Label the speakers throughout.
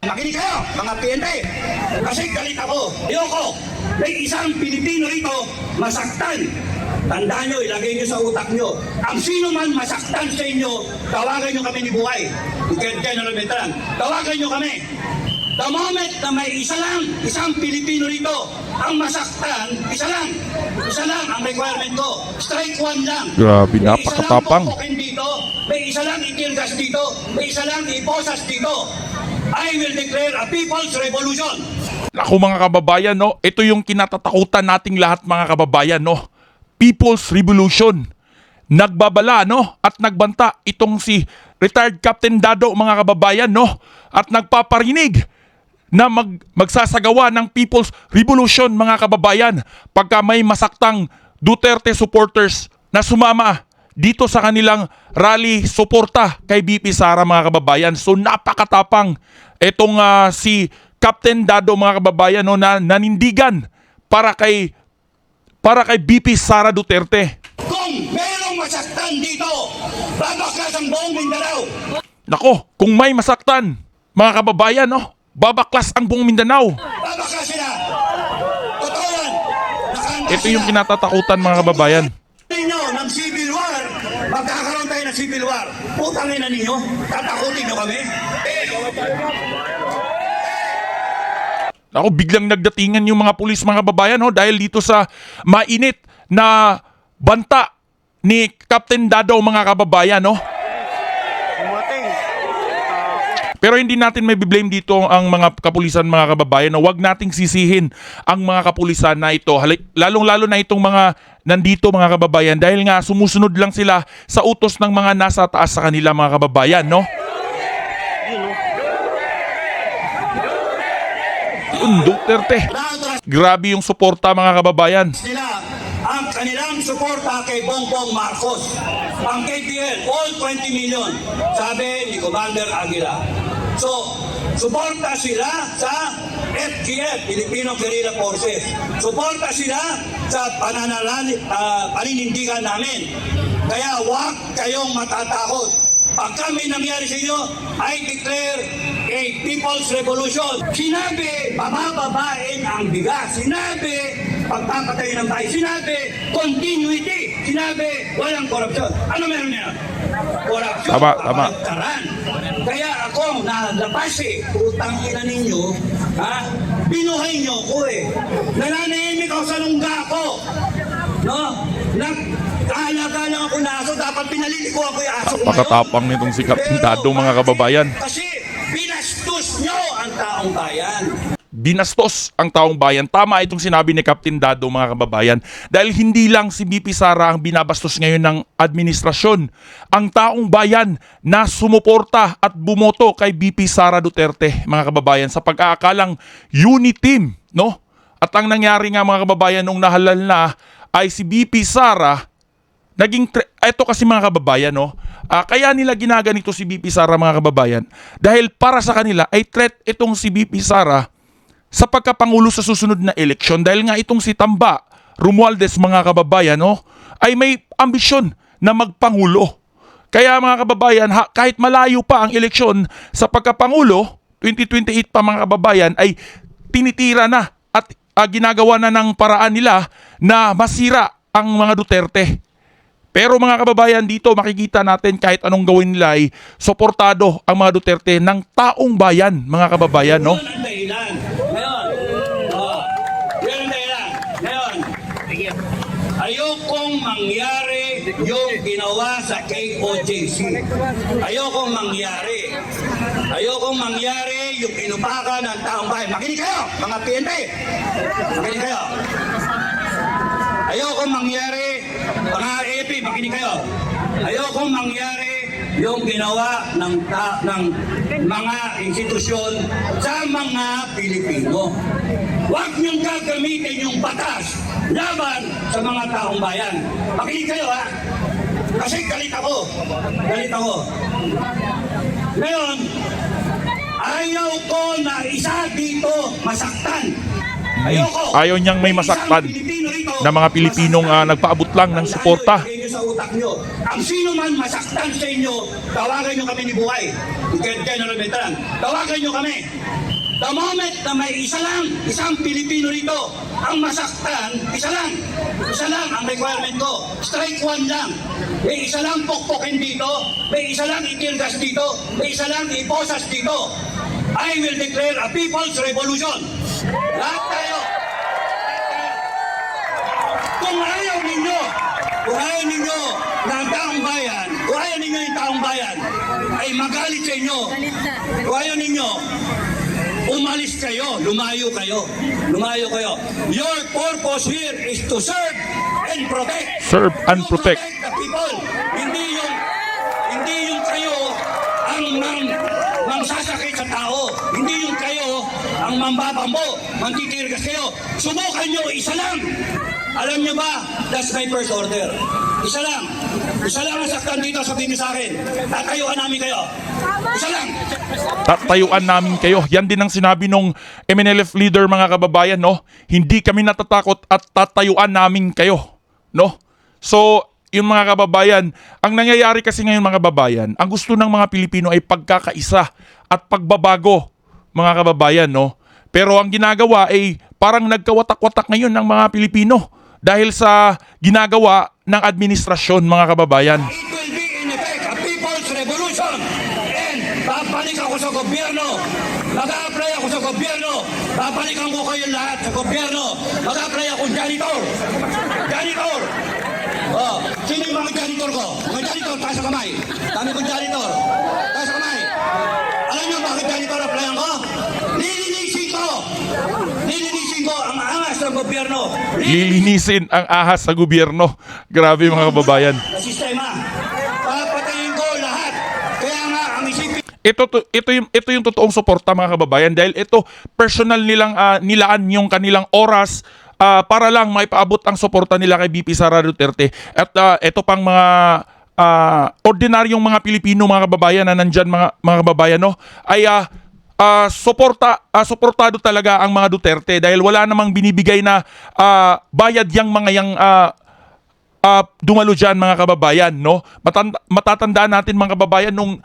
Speaker 1: Makinig kayo, mga PNP. Kasi galit ako. Ayoko. May isang Pilipino rito masaktan. Tandaan nyo, ilagay nyo sa utak nyo. Ang sino man masaktan sa inyo, tawagan nyo kami ni Buhay. General Beltran. Tawagan nyo kami. The moment na may isang Pilipino rito, ang masaktan, isa lang ang requirement ko. Strike one lang.
Speaker 2: Grabe, napakatapang.
Speaker 1: May isa lang itilgas dito, may isa lang iposas dito. I will declare a people's revolution.
Speaker 2: Ako mga kababayan, no, ito yung kinatatakutan nating lahat mga kababayan, no. People's Revolution. Nagbabala, no, at nagbanta itong si retired Captain Dado mga kababayan, no, at nagpaparinig na magsasagawa ng People's Revolution mga kababayan pagka may masaktang Duterte supporters na sumama dito sa kanilang rally suporta kay BP Sara mga kababayan. So napakatapang itong si Captain Dado mga kababayan, no, na nanindigan para kay BP Sara Duterte.
Speaker 1: Kung merong masaktan dito, babaklas ang buong Mindanao.
Speaker 2: Nako, kung may masaktan mga kababayan, no, babaklas ang buong Mindanao.
Speaker 1: Babaklas sila. Totoo yan.
Speaker 2: Ito yung kinatatakutan mga kababayan.
Speaker 1: Ninyo ng civil war, magkakaroon tayo ng civil war. Putangin na ninyo, tatakutin nyo kami.
Speaker 2: Ako, biglang nagdatingan yung mga pulis mga kababayan, no, dahil dito sa mainit na banta ni Captain Dado mga kababayan, no. Pero hindi natin may blame dito ang mga kapulisan mga kababayan, no. Huwag nating sisihin ang mga kapulisan na ito, lalong-lalo na itong mga nandito mga kababayan, dahil nga sumusunod lang sila sa utos ng mga nasa taas sa kanila mga kababayan, no. Duterte. Grabe yung suporta mga kababayan.
Speaker 1: Sila ang kanilang suporta kay Bongbong Marcos. Ang KPL, all 20 million, sabi ni Commander Aguila. So, suporta sila sa FGF, Filipino Guerrilla Forces. Suporta sila sa paninindigan namin. Kaya huwag kayong matatakot. Pag kami nangyari sa inyo, I declare a People's Revolution. Sinabi, bababain ang bigas. Sinabi, pagpapatay ng bahay. Sinabi, continuity. Sinabi, walang korupsyon. Ano meron niya? Korupsyon.
Speaker 2: Tama.
Speaker 1: Kaya ako, nalabas utang ina ninyo, binuhay nyo ko Nananahimik ako sa lungga ko. No? Nag-aalaga lang ako na aso, dapat pinaliliko ako yung aso ko ngayon.
Speaker 2: Pakatapang nitong si Captain Dado mga kababayan.
Speaker 1: Kasi binastos nyo ang taong bayan.
Speaker 2: Binastos ang taong bayan. Tama itong sinabi ni Captain Dado mga kababayan. Dahil hindi lang si BP Sara ang binabastos ngayon ng administrasyon. Ang taong bayan na sumuporta at bumoto kay BP Sara Duterte mga kababayan sa pag-aakalang unity team, no? At ang nangyari nga mga kababayan nung nahalal na ay si BP Sara ito kasi mga kababayan, no? Kaya nila ginaganito si BP Sara mga kababayan dahil para sa kanila ay threat itong si BP Sara sa pagkapangulo sa susunod na eleksyon, dahil nga itong si Tamba Romualdez mga kababayan, no, ay may ambisyon na magpangulo. Kaya mga kababayan, kahit malayo pa ang eleksyon sa pagkapangulo 2028 pa mga kababayan, ay tinitira na at ginagawa na ng paraan nila na masira ang mga Duterte. Pero mga kababayan, dito makikita natin kahit anong gawin nila ay suportado ang mga Duterte ng taong bayan mga kababayan, no?
Speaker 1: Yun ang dahilan. Ngayon, ayokong mangyari yung ginawa sa KOJC. Ayokong mangyari yung inupakan ng taong bayan. Makinig kayo, mga PNP. Makinig kayo. Ayokong mangyari, mga AP, makinig kayo. Ayokong mangyari yung ginawa ng mga institusyon sa mga Pilipino. Huwag niyong gagamitin yung batas laban sa mga taong bayan. Makinig kayo kasi galit ako. Ngayon, ayaw ko na isa dito masaktan.
Speaker 2: Ayaw niyang may masaktan na mga Pilipinong nagpaabot lang ng suporta
Speaker 1: utak nyo. Ang sino man masaktan sa inyo, tawagan nyo kami ni Buhay. General Beltran, tawagan nyo kami. The moment na may isang Pilipino rito, ang masaktan, isa lang ang requirement ko. Strike one lang. May isa lang pokpokin dito, may isa lang itilgas dito, may isa lang iposas dito. I will declare a people's revolution. Lahat tayo. Kung ayaw ninyo na ang taong bayan, kung ayaw ninyo yung taong bayan ay magalit sa inyo, kung ayaw ninyo, umalis kayo, lumayo kayo. Your purpose here is to serve and protect.
Speaker 2: Serve and
Speaker 1: You
Speaker 2: protect.
Speaker 1: the people. Hindi yung kayo ang mangsasakit sa tao. Hindi yung kayo ang mambabambo, mantitirgas kayo. Subukan nyo, isa lang. Alam nyo ba, that's my first order. Isa lang ang saktan dito, sabihin nyo sa akin. Tatayuan namin kayo. Isa lang.
Speaker 2: Tatayuan namin kayo. Yan din ang sinabi nung MNLF leader, mga kababayan, no? Hindi kami natatakot at tatayuan namin kayo, no? So, yung mga kababayan, ang nangyayari kasi ngayon, mga kababayan, ang gusto ng mga Pilipino ay pagkakaisa at pagbabago, mga kababayan, no? Pero ang ginagawa ay parang nagkawatak-watak ngayon ng mga Pilipino dahil sa ginagawa ng administrasyon, mga kababayan.
Speaker 1: It will be in effect a people's revolution. And babalik ako sa gobyerno. Mag-a-apply ako sa gobyerno. Babalikan ko kayo lahat sa gobyerno. Mag-a-apply ako janitor. Oh, sino yung mga janitor ko? Mga janitor, taas sa kamay. Dami kong janitor. Taas sa kamay. Alam niyo bakit janitor applyan ko? Lilinisin ko ang angas ng gobyerno.
Speaker 2: Lilinisin ang ahas sa gobyerno. Grabe, mga kababayan.
Speaker 1: Sa sistema. Papatayin ko lahat. Kaya nga, ang isipin
Speaker 2: Ito yung totoong suporta, mga kababayan, dahil ito personal nilang nilaan yung kanilang oras para lang maipaabot ang suporta nila kay VP Sara Duterte. At ito pang mga ordinaryong mga Pilipino, mga kababayan na nandyan, mga kababayan, no, ay suportado talaga ang mga Duterte dahil wala namang binibigay na bayad yang mga yang dumalo dyan, mga kababayan, no. Matatandaan natin, mga kababayan, nung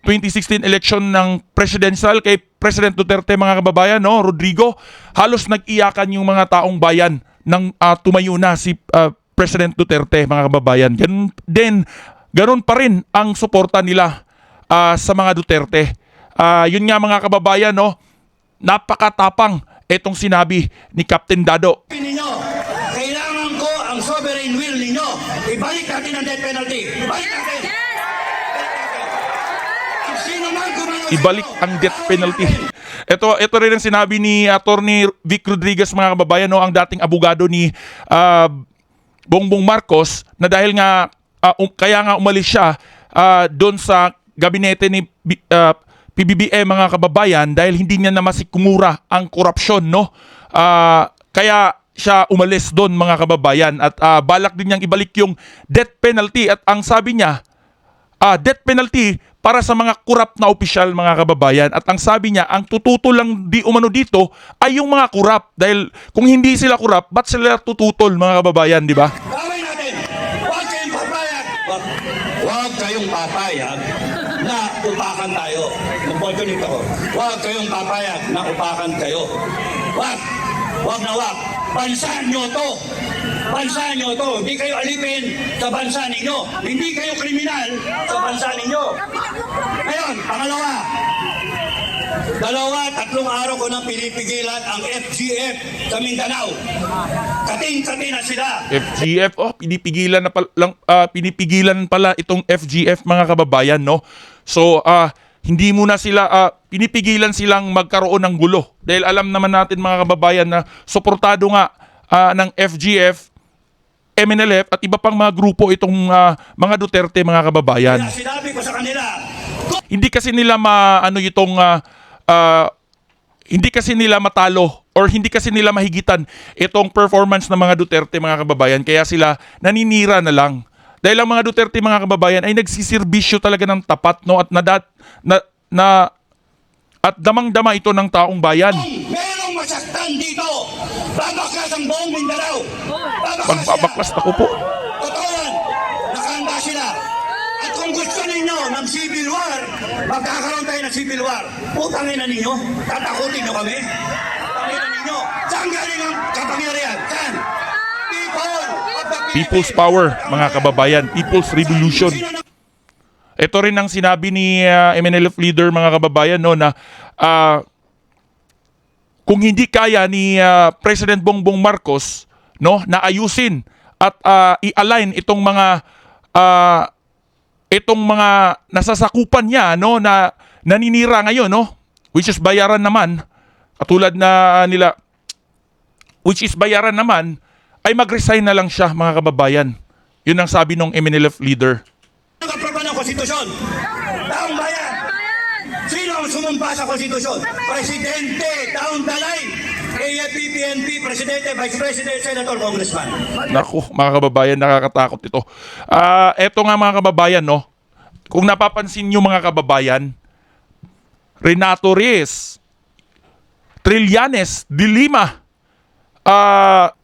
Speaker 2: 2016 election ng presidential kay President Duterte, mga kababayan, no, Rodrigo, halos nag-iyakan yung mga taong bayan nang tumayo na si President Duterte, mga kababayan. Ganun pa rin ang suporta nila sa mga Duterte. Yun nga, mga kababayan, no, napakatapang itong sinabi ni Captain Dado.
Speaker 1: ninyo, kailangan ko ang sovereign will ninyo. Ibalik natin ang death penalty. Ibalik natin. Sino man gumawa sa
Speaker 2: Ibalik
Speaker 1: inyo,
Speaker 2: ang death
Speaker 1: gawin
Speaker 2: penalty.
Speaker 1: natin.
Speaker 2: Ito rin ang sinabi ni Attorney Vic Rodriguez, mga kababayan, no, ang dating abogado ni Bongbong Marcos, na dahil nga kaya nga umalis siya doon sa gabinete ni PBBM, mga kababayan, dahil hindi niya na masikumura ang korupsyon, no? Kaya siya umalis doon, mga kababayan, at balak din niyang ibalik yung death penalty. At ang sabi niya, death penalty para sa mga korap na opisyal, mga kababayan. At ang sabi niya, ang tututo lang di umano dito ay yung mga korap. Dahil kung hindi sila korap, ba't sila tututol, mga kababayan, di ba?
Speaker 1: Gawin natin. Huwag kayong papayag. Huwag kayong papayag na upakan tayo. Mag-boycott ako. Huwag kayong papayag na upakan kayo. Huwag na huwag. Bansa nyo to. Bansa nyo to. Hindi kayo alipin sa bansa ninyo. Hindi kayo kriminal sa bansa ninyo. Ngayon, pangalawa. 3 araw ko nang pinipigilan ang FGF sa Mindanao. Kating-kating na sila.
Speaker 2: FGF, pinipigilan pala itong FGF, mga kababayan, no? So, hindi muna sila, pinipigilan silang magkaroon ng gulo. Dahil alam naman natin, mga kababayan, na suportado nga ng FGF, MNLF at iba pang mga grupo itong mga Duterte, mga kababayan.
Speaker 1: Kaya sinabi ko sa kanila,
Speaker 2: Hindi kasi nila hindi kasi nila matalo or hindi kasi nila mahigitan itong performance ng mga Duterte, mga kababayan. Kaya sila naninira na lang. Dahil ang mga Duterte, mga kababayan, ay nagsisirbisyo talaga ng tapat, no, at at damang-dama ito ng taong bayan.
Speaker 1: merong masaktan dito. Babaklas ang buong Mindanao.
Speaker 2: Pagbabaklas, ako po.
Speaker 1: Totoo yan. ng civil war, magkakaroon tayo ng civil war. Putangin na ninyo, tatakutin nyo kami. Tangin na ninyo, saan galing ang kapangyarihan? Saan? People of the
Speaker 2: People's
Speaker 1: Philippines.
Speaker 2: power, mga kababayan. People's revolution.
Speaker 1: Sino na-
Speaker 2: Ito rin ang sinabi ni MNLF leader, mga kababayan, no, na kung hindi kaya ni President Bongbong Marcos, no, na ayusin at i-align itong mga nasasakupan niya, no, na naninira ngayon, no, which is bayaran naman, katulad na nila, which is bayaran naman, ay mag-resign na lang siya, mga kababayan. Yun ang sabi ng MNLF leader.
Speaker 1: Nag-aproba ng konstitusyon? Taong bayan. Sino ang sumumpa sa konstitusyon? Presidente, down the line. AFP, PNP, Presidente, Vice President, Senator, Congressman.
Speaker 2: Naku, mga kababayan, nakakatakot ito. Eto nga, mga kababayan, no, kung napapansin nyo, mga kababayan, Renato Reyes, Trillanes, De Lima, at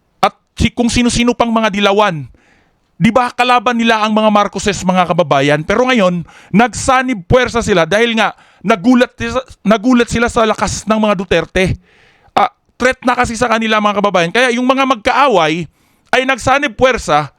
Speaker 2: kung sino-sino pang mga dilawan, di ba kalaban nila ang mga Marcoses, mga kababayan? Pero ngayon, nagsanib puwersa sila dahil nga nagulat sila sa lakas ng mga Duterte. Threat na kasi sa kanila, mga kababayan. Kaya yung mga magkaaway ay nagsanib puwersa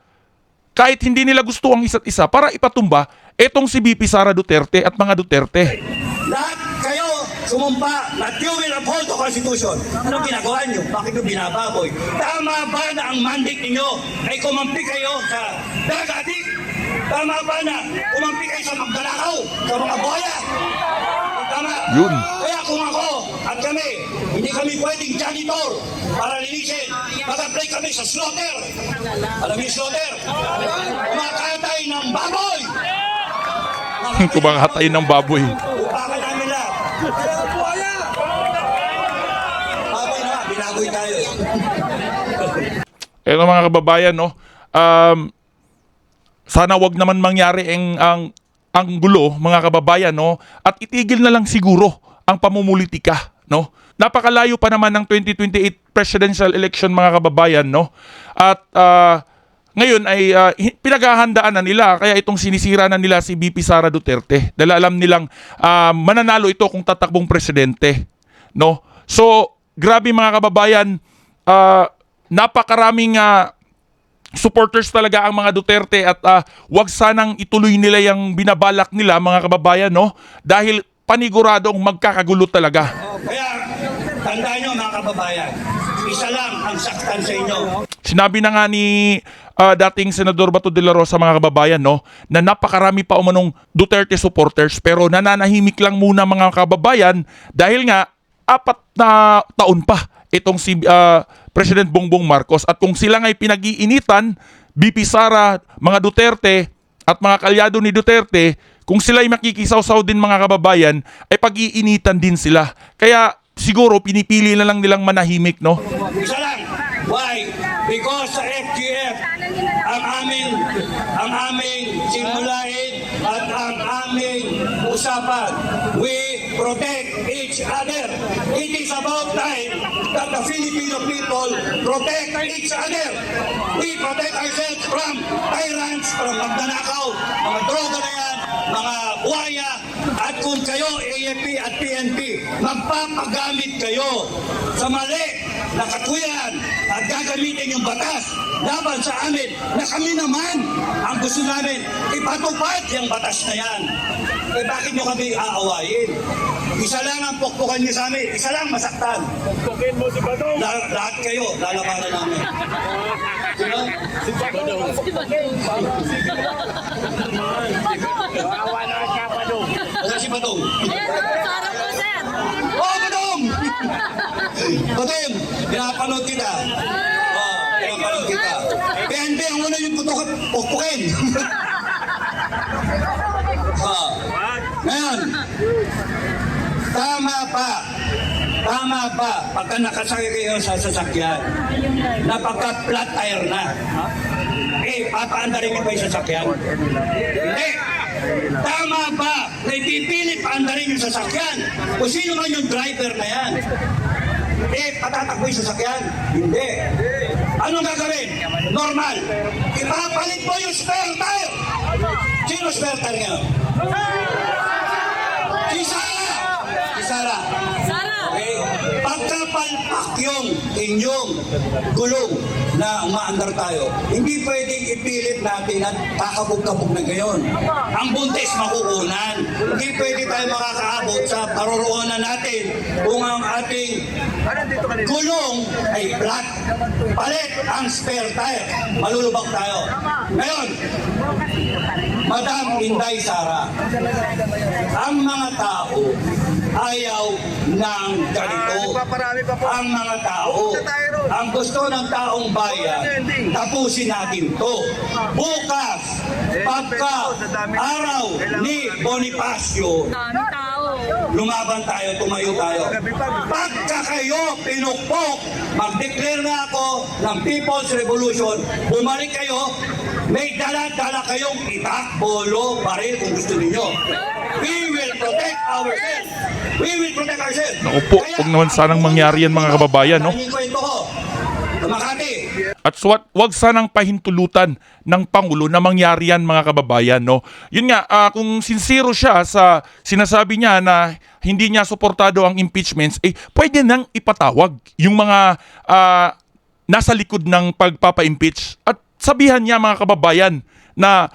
Speaker 2: kahit hindi nila gusto ang isa't isa para ipatumba etong si VP Sara Duterte at mga Duterte.
Speaker 1: Lahat kayo sumumpa that you will uphold the Constitution. Anong ginagawa nyo? Bakit nyo binababoy? Tama ba na ang mandate ninyo ay kumampi kayo sa dagatik? Tama ba na kumampi kayo sa magdalakaw, sa mga boya? Tama.
Speaker 2: Yun.
Speaker 1: Kaya kung ako at kami, hindi kami pwedeng janitor para linisin. Mag-apply kami sa slaughter. Alam niyo yung slaughter? Kumakatay ng baboy!
Speaker 2: Kumakatay ng baboy.
Speaker 1: Upakan namin lahat. Baboy na, binaboy tayo.
Speaker 2: Eto, mga kababayan, no, sana wag naman mangyari ang gulo, mga kababayan, no, at itigil na lang siguro ang pamumulitika, no. Napakalayo pa naman ng 2028 presidential election, mga kababayan, no. At ngayon ay pinaghahandaan na nila, kaya itong sinisira na nila si VP Sara Duterte dahil alam nilang mananalo ito kung tatakbong presidente, no. So grabe, mga kababayan, napakaraming supporters talaga ang mga Duterte at wag sanang ituloy nila yung binabalak nila, mga kababayan, no, dahil paniguradong magkakagulo talaga.
Speaker 1: Kaya, tandaan nyo, mga kababayan, isa lang ang saktan sa inyo.
Speaker 2: Sinabi na nga ni dating Senador Bato de la Rosa, mga kababayan, no, na napakarami pa umanong Duterte supporters pero nananahimik lang muna, mga kababayan, dahil nga 4 na taon pa itong si President Bongbong Marcos, at kung sila nga'y pinag-iinitan, VP Sara, mga Duterte at mga kalyado ni Duterte, kung sila'y makikisaw-saw din, mga kababayan, ay pag-iinitan din sila. Kaya siguro pinipili na lang nilang manahimik, no?
Speaker 1: Isa lang. Why? Because sa FGF, ang aming simulain at ang aming usapan, we protect each other. It is about time that the Filipino people protect each other. We protect ourselves from tyrants, from magnanakaw, mga droga na yan, mga buhaya, at kung kayo, AFP at PNP, magpapagamit kayo sa mali na katuyan at gagamitin yung batas laban sa amin na kami naman ang gusto namin ipatupad yung batas na yan. Eh bakit nyo kami aawayin? Isa lang ang pukpukan nyo sa amin, isa lang masaktan.
Speaker 3: Pukpukin mo si Badong.
Speaker 1: Lahat kayo, lalabanan namin. Sino?
Speaker 3: Si Badong. Kawawa na ka, Badong.
Speaker 1: Wala si Badong.
Speaker 4: Para po, sir.
Speaker 1: Oh, Badong! Badong, pinapanood kita. Oh, pinapanood kita. PNP, ang una yung pukpukin. Ngayon, tama pa, pagka nakasakay kayo sa sasakyan, napagka-flat tire na, papaandarin niyo ba yung sasakyan? Hindi. Tama ba na ipipilit paandarin yung sasakyan? Kung sino man yung driver na yan, patatakbo yung sasakyan? Hindi. Anong gagawin? Normal. Ipapalit mo yung spare tire. Sino spare tire ngayon? Si Sara! Si Sara!
Speaker 4: Sara!
Speaker 1: Okay? Pagkapalpak yung inyong gulong na umaandar tayo, hindi pwedeng ipilit natin at kakabog-kabog na gayon. Ang buntis makukunan. Hindi pwede tayo makakaabot sa paroroonan natin kung ang ating gulong ay flat. Palit ang spare tire. Malulubak tayo. Ngayon, Madam Inday Sara, ang mga tao ayaw ng ganito. Ang mga tao, ang gusto ng taong bayan, tapusin natin to. Bukas, pagka araw ni Bonifacio,
Speaker 4: Dami tao.
Speaker 1: lumaban tayo, tumayo tayo. Pagka kayo pinukpok, mag-declare na ako ng People's Revolution, bumalik kayo, may dala-dala kayong itak, bolo, baril kung gusto ninyo. We will protect ourselves. We will protect ourselves.
Speaker 2: Naku po, huwag naman sanang mangyari yan mga kababayan, no?
Speaker 1: Tanging kwento ko. Makati.
Speaker 2: At wag sanang pahintulutan ng Pangulo na mangyari yan mga kababayan, no? Yun nga, kung sincero siya sa sinasabi niya na hindi niya suportado ang impeachments, pwede nang ipatawag yung mga nasa likod ng pagpapa-impeach at sabihan niya mga kababayan na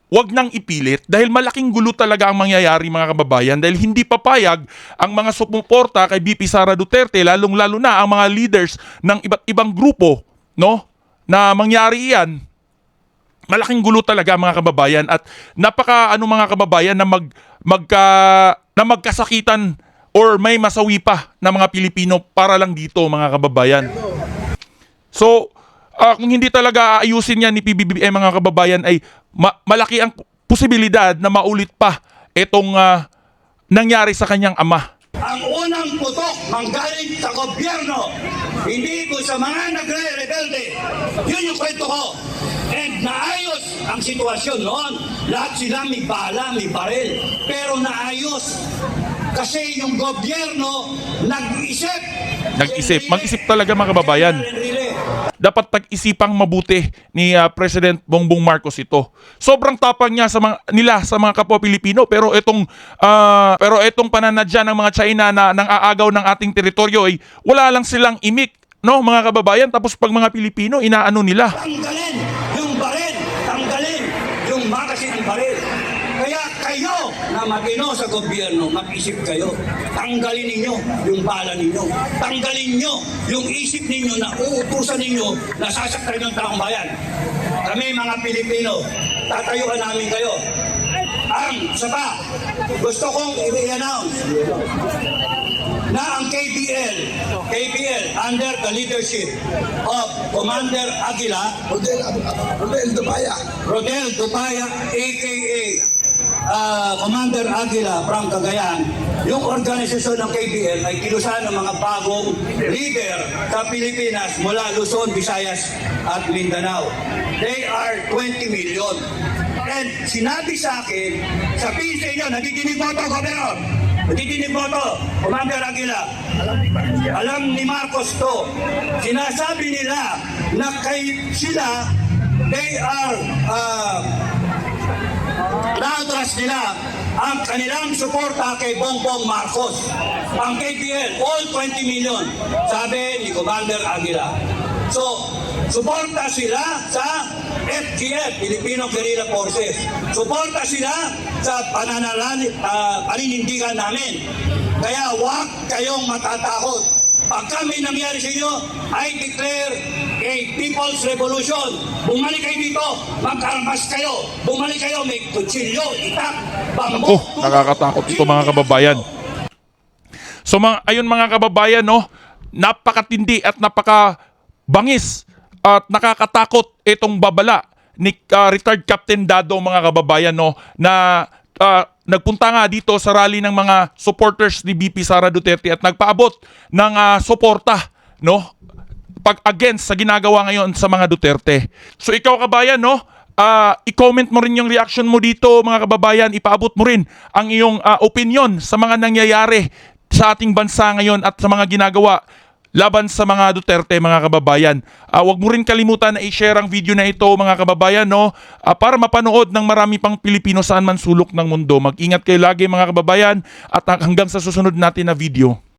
Speaker 2: wag nang ipilit dahil malaking gulo talaga ang mangyayari mga kababayan dahil hindi papayag ang mga sumuporta kay BP Sara Duterte lalong-lalo na ang mga leaders ng iba't ibang grupo, no? Na mangyari iyan. Malaking gulo talaga mga kababayan at napaka mga kababayan na magkasakitan or may masawi pa na mga Pilipino para lang dito mga kababayan. So, kung hindi talaga aayusin yan ni PBBM mga kababayan ay malaki ang posibilidad na maulit pa itong nangyari sa kanyang ama.
Speaker 1: Ang unang putok manggaling sa gobyerno, hindi ko sa mga nagre-rebelde. Yun yung kwento ko. And naayos ang sitwasyon noon. Lahat sila may bala, may baril. Pero naayos. Kasi yung gobyerno nag-isip.
Speaker 2: Mag-isip talaga mga kababayan. Dapat pag-isipang mabuti ni President Bongbong Marcos ito. Sobrang tapang niya sa mga kapwa Pilipino pero itong pananadya ng mga China na nang aagaw ng ating teritoryo ay wala lang silang imik, no mga kababayan, tapos pag mga Pilipino inaano nila.
Speaker 1: Tanggalin yung baril, tanggalin yung magasin ng baril. Kaya kayo na matino sa gobyerno, mag-isip kayo. Tanggalin ninyo yung bala ninyo. Tanggalin nyo yung isip ninyo na uutusan ninyo na sasaktan ng taong bayan. Kami mga Pilipino, tatayuan namin kayo. Ang saba, gusto kong i-announce na ang KBL under the leadership of Commander Aguila, Rodel Dupaya, aka Commander Aguila from Cagayan, yung organisasyon ng KBL ay kilusan ng mga bagong leader sa Pilipinas mula Luzon, Visayas at Mindanao. They are 20 million. And sinabi sa akin, sabihin sa inyo, nadidinig mo ito, Governor. Nadidinig mo ito, Commander Aguila. Alam ni Marcos to. Sinasabi nila na sila, they are na-address nila ang kanilang suporta kay Bongbong Marcos. Ang KPL, all 20 million, sabi ni Commander Aguila. So, suporta sila sa FGF, Filipino Guerrilla Forces. Suporta sila sa paninindigan namin. Kaya huwag kayong matatakot. Pag kami nangyari sa inyo, I declare a People's Revolution. Bumalik kayo dito, mag-armas kayo. Bumalik kayo, may kutsilyo, itak, bamboo.
Speaker 2: Nakakatakot ito mga kababayan. So ayun mga kababayan, no, napakatindi at napakabangis at nakakatakot itong babala ni retired Captain Dado mga kababayan, no, na nagpunta nga dito sa rally ng mga supporters ni BP Sara Duterte at nagpaabot ng suporta, no, pag against sa ginagawa ngayon sa mga Duterte. So ikaw kabayan, no, i-comment mo rin yung reaction mo dito mga kababayan, ipaabot mo rin ang iyong opinion sa mga nangyayari sa ating bansa ngayon at sa mga ginagawa laban sa mga Duterte, mga kababayan. Huwag mo rin kalimutan na i-share ang video na ito, mga kababayan, no? Para mapanood ng marami pang Pilipino saan man sulok ng mundo. Mag-ingat kayo lagi, mga kababayan, at hanggang sa susunod natin na video.